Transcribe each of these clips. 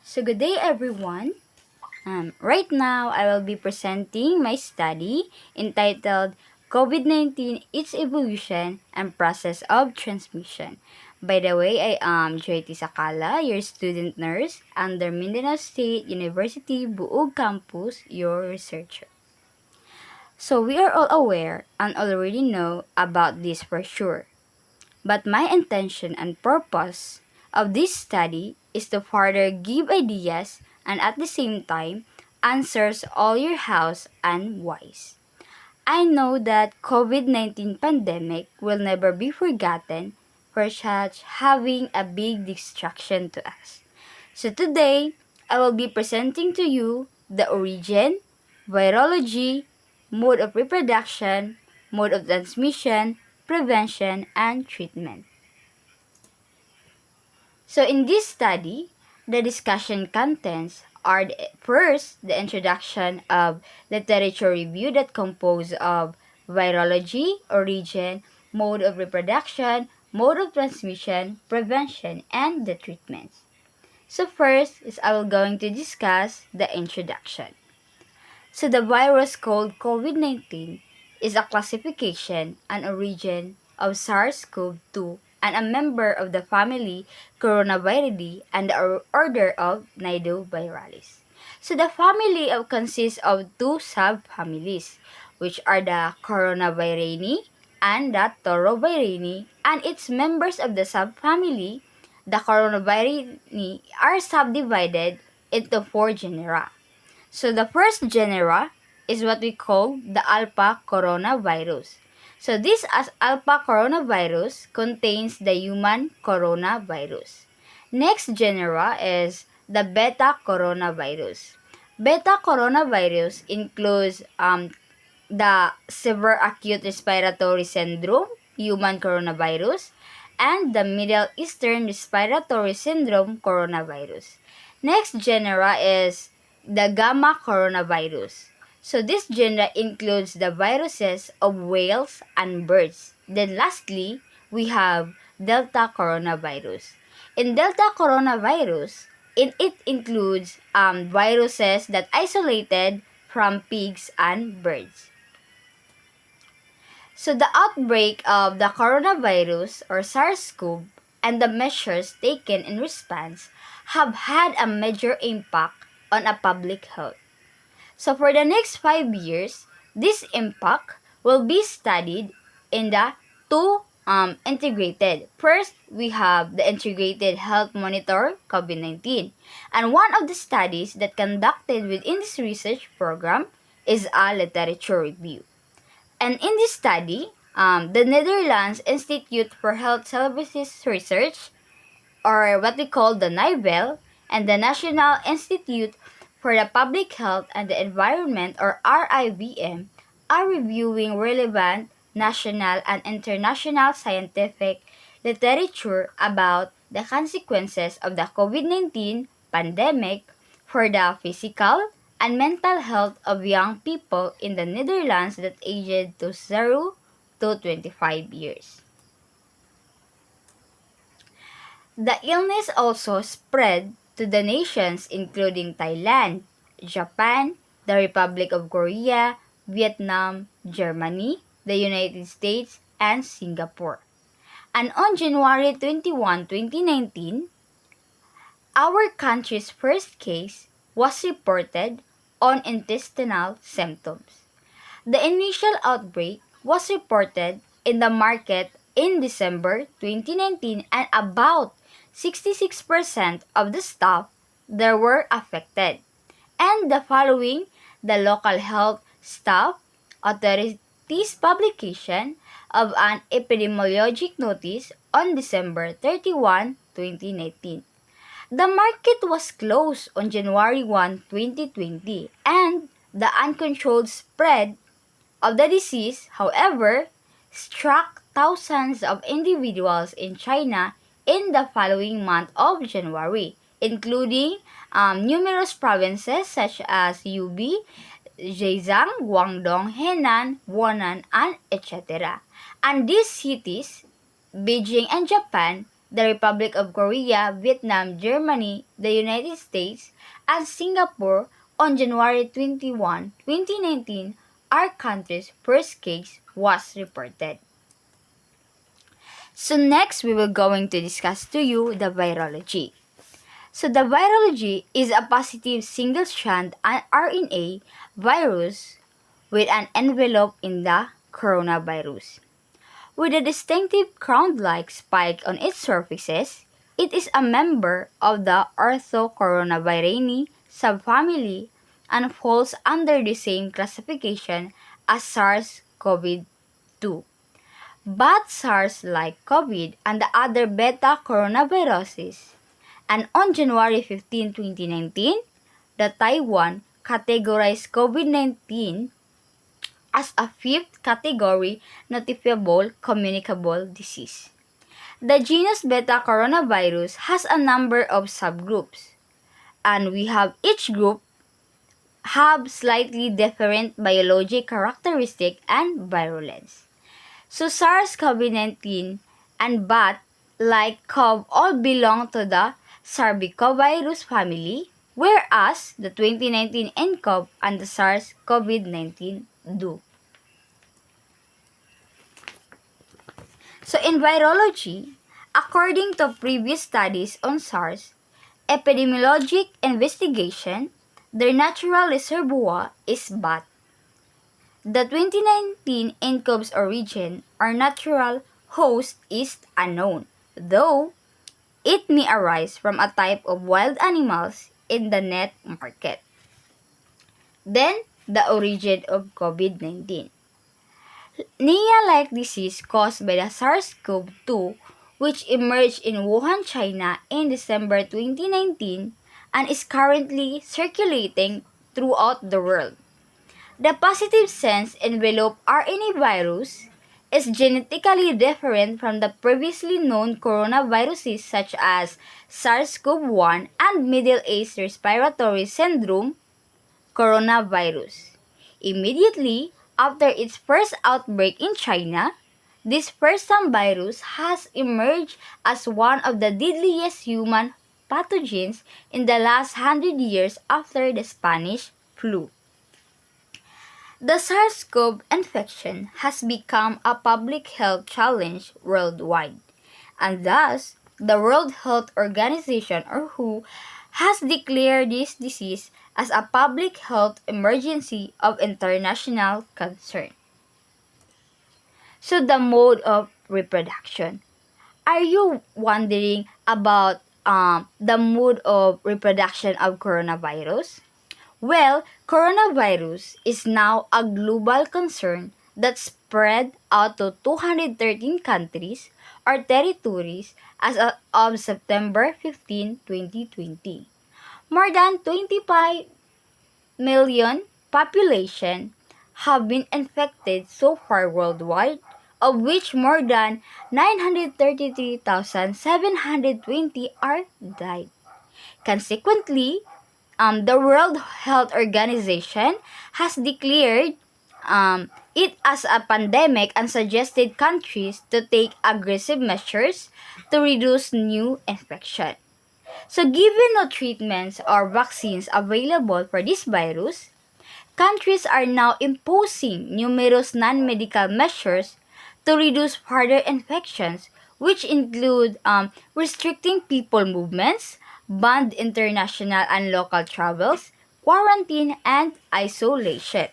So good day everyone. Right now I will be presenting my study entitled COVID-19, its evolution and process of transmission. By the way, I am JT Sacala, your student nurse under Mindanao State University Buog Campus, your researcher. So we are all aware and already know about this for sure. But my intention and purpose of this study is to further give ideas and at the same time answers all your hows and whys. I know that COVID-19 pandemic will never be forgotten for such having a big distraction to us. So today, I will be presenting to you the origin, virology, mode of reproduction, mode of transmission, prevention, and treatment. So in this study, the discussion contents are first the introduction of literature review that compose of virology, origin, mode of reproduction, mode of transmission, prevention, and the treatments. So first is I will going to discuss the introduction. So the virus called COVID-19 is a classification and origin of SARS-CoV-2 and a member of the family Coronaviridae and the order of Nidovirales. So the family consists of two subfamilies, which are the Coronaviridae and the Torovirinae, and its members of the subfamily, the Coronaviridae, are subdivided into four genera. So the first genera is what we call the alpha coronavirus. So this as alpha coronavirus contains the human coronavirus. Next genera is the beta coronavirus. Beta coronavirus includes the severe acute respiratory syndrome, human coronavirus, and the Middle Eastern respiratory syndrome coronavirus. Next genera is the gamma coronavirus. So this genera includes the viruses of whales and birds. Then lastly, we have Delta coronavirus. In Delta coronavirus, it includes viruses that isolated from pigs and birds. So the outbreak of the coronavirus or SARS-CoV and the measures taken in response have had a major impact on a public health. So for the next 5 years, this impact will be studied in the two integrated. First, we have the Integrated Health Monitor COVID-19. And one of the studies that conducted within this research program is a literature review. And in this study, the Netherlands Institute for Health Services Research, or what we call the NIVEL, and the National Institute for the Public Health and the Environment, or RIVM, are reviewing relevant national and international scientific literature about the consequences of the COVID-19 pandemic for the physical and mental health of young people in the Netherlands that aged to 0 to 25 years. The illness also spread to the nations including Thailand, Japan, the Republic of Korea, Vietnam, Germany, the United States, and Singapore. And on January 21, 2019, our country's first case was reported on intestinal symptoms. The initial outbreak was reported in the market in December 2019 and about 66% of the staff there were affected. And the following, the local health staff authorities publication of an epidemiologic notice on December 31, 2019. The market was closed on January 1, 2020, and the uncontrolled spread of the disease, however, struck thousands of individuals in China in the following month of January, including numerous provinces such as Yubei, Zhejiang, Guangdong, Henan, Hunan, and etc. And these cities, Beijing and Japan, the Republic of Korea, Vietnam, Germany, the United States, and Singapore on January 21, 2019, our country's first case was reported. So next, we will going to discuss to you the virology. So the virology is a positive single-strand RNA virus with an envelope in the coronavirus. With a distinctive crown-like spike on its surfaces, it is a member of the Orthocoronavirinae subfamily and falls under the same classification as SARS-CoV-2. But SARS, like COVID and the other beta coronaviruses. And on January 15, 2019, the Taiwan categorized COVID-19 as a fifth category notifiable communicable disease. The genus beta coronavirus has a number of subgroups, and we have each group have slightly different biologic characteristic and virulence. So SARS-CoV-19 and BAT, like CoV, all belong to the Sarbecovirus family, whereas the 2019 nCoV and the SARS-CoV-19 do. So in virology, according to previous studies on SARS, epidemiologic investigation, their natural reservoir is BAT. The 2019 nCoV's origin or natural host is unknown, though it may arise from a type of wild animals in the net market. Then, the origin of COVID-19. Nea-like disease caused by the SARS-CoV-2, which emerged in Wuhan, China in December 2019 and is currently circulating throughout the world. The positive sense envelope RNA virus is genetically different from the previously known coronaviruses such as SARS-CoV-1 and Middle East Respiratory Syndrome coronavirus. Immediately after its first outbreak in China, this first-time virus has emerged as one of the deadliest human pathogens in the last 100 years after the Spanish flu. The SARS-CoV infection has become a public health challenge worldwide, and thus the World Health Organization or WHO has declared this disease as a public health emergency of international concern. So the mode of reproduction. Are you wondering about the mode of reproduction of coronavirus? Well, coronavirus is now a global concern that spread out to 213 countries or territories as of September 15, 2020. More than 25 million population have been infected so far worldwide, of which more than 933,720 are died. Consequently, the World Health Organization has declared it as a pandemic and suggested countries to take aggressive measures to reduce new infection. So given no treatments or vaccines available for this virus, countries are now imposing numerous non-medical measures to reduce further infections, which include restricting people movements, banned international and local travels, quarantine, and isolation.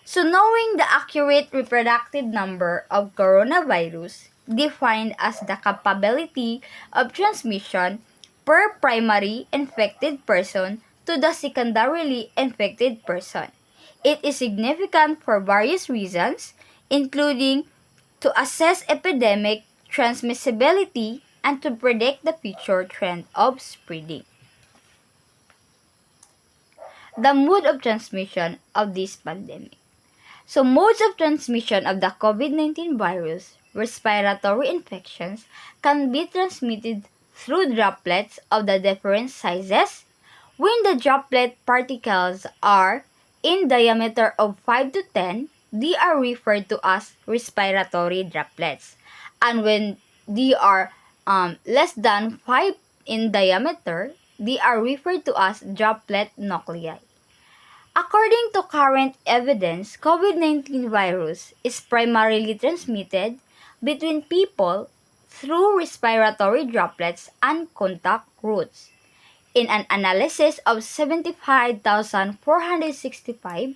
So knowing the accurate reproductive number of coronavirus, defined as the capability of transmission per primary infected person to the secondarily infected person. It is significant for various reasons, including to assess epidemic transmissibility and to predict the future trend of spreading. The mode of transmission of this pandemic. So modes of transmission of the COVID-19 virus, respiratory infections, can be transmitted through droplets of the different sizes. When the droplet particles are in diameter of 5 to 10, they are referred to as respiratory droplets. And when they are less than 5 in diameter, they are referred to as droplet nuclei. According to current evidence, COVID-19 virus is primarily transmitted between people through respiratory droplets and contact routes. In an analysis of 75,465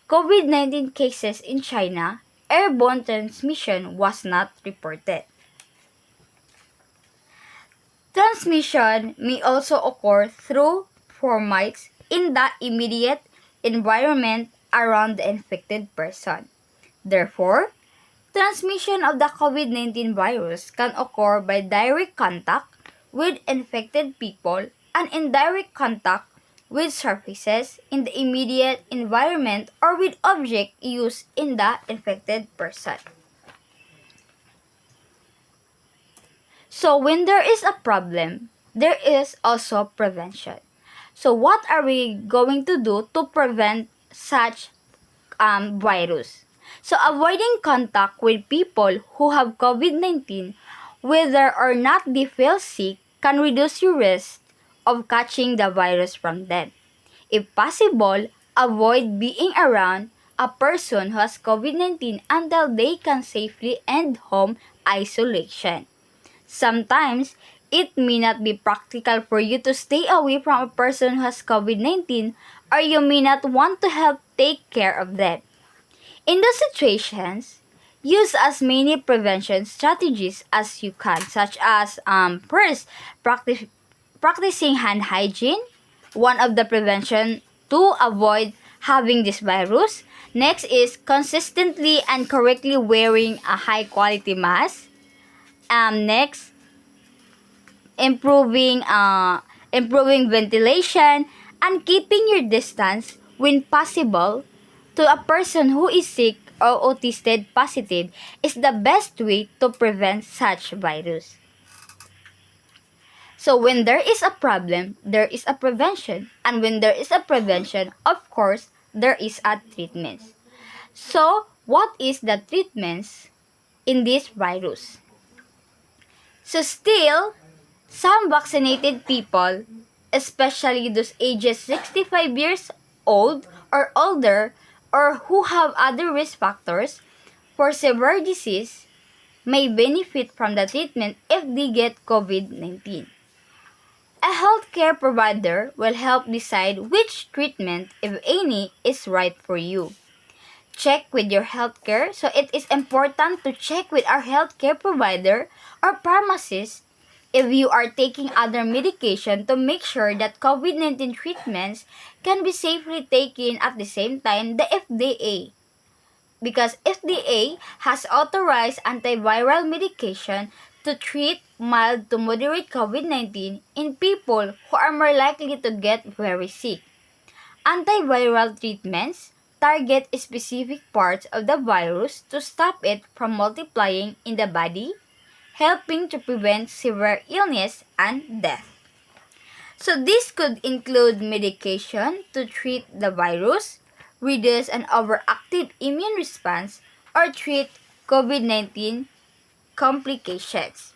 COVID-19 cases in China, airborne transmission was not reported. Transmission may also occur through fomites in the immediate environment around the infected person. Therefore, transmission of the COVID-19 virus can occur by direct contact with infected people and indirect contact with surfaces in the immediate environment or with objects used in the infected person. So when there is a problem, there is also prevention. So what are we going to do to prevent such virus? So avoiding contact with people who have COVID-19, whether or not they feel sick, can reduce your risk of catching the virus from them. If possible, avoid being around a person who has COVID-19 until they can safely end home isolation. Sometimes, it may not be practical for you to stay away from a person who has COVID-19, or you may not want to help take care of them. In those situations, use as many prevention strategies as you can, such as first, practicing hand hygiene, one of the prevention to avoid having this virus. Next is consistently and correctly wearing a high quality mask. Next, improving ventilation and keeping your distance when possible to a person who is sick or tested positive is the best way to prevent such virus. So when there is a problem, there is a prevention. And when there is a prevention, of course, there is a treatment. So what is the treatments in this virus? So still, some vaccinated people, especially those ages 65 years old or older or who have other risk factors for severe disease, may benefit from the treatment if they get COVID-19. A healthcare provider will help decide which treatment, if any, is right for you. Check with your healthcare. So it is important to check with our healthcare provider or pharmacist if you are taking other medication to make sure that COVID-19 treatments can be safely taken at the same time the FDA. Because FDA has authorized antiviral medication to treat mild to moderate COVID-19 in people who are more likely to get very sick. Antiviral treatments target specific parts of the virus to stop it from multiplying in the body, helping to prevent severe illness and death. So this could include medication to treat the virus, reduce an overactive immune response, or treat COVID-19 complications.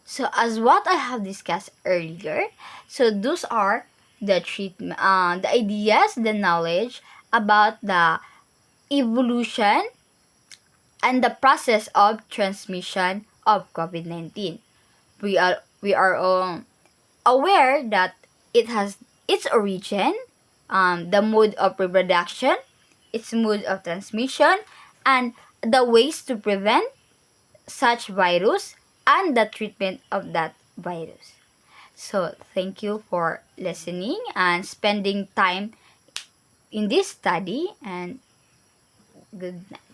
So as what I have discussed earlier, so those are the treatment, the ideas, the knowledge about the evolution and the process of transmission of COVID-19. We are aware that it has its origin, the mode of reproduction, its mode of transmission, and the ways to prevent such virus and the treatment of that virus. So thank you for listening and spending time in this study, and good night.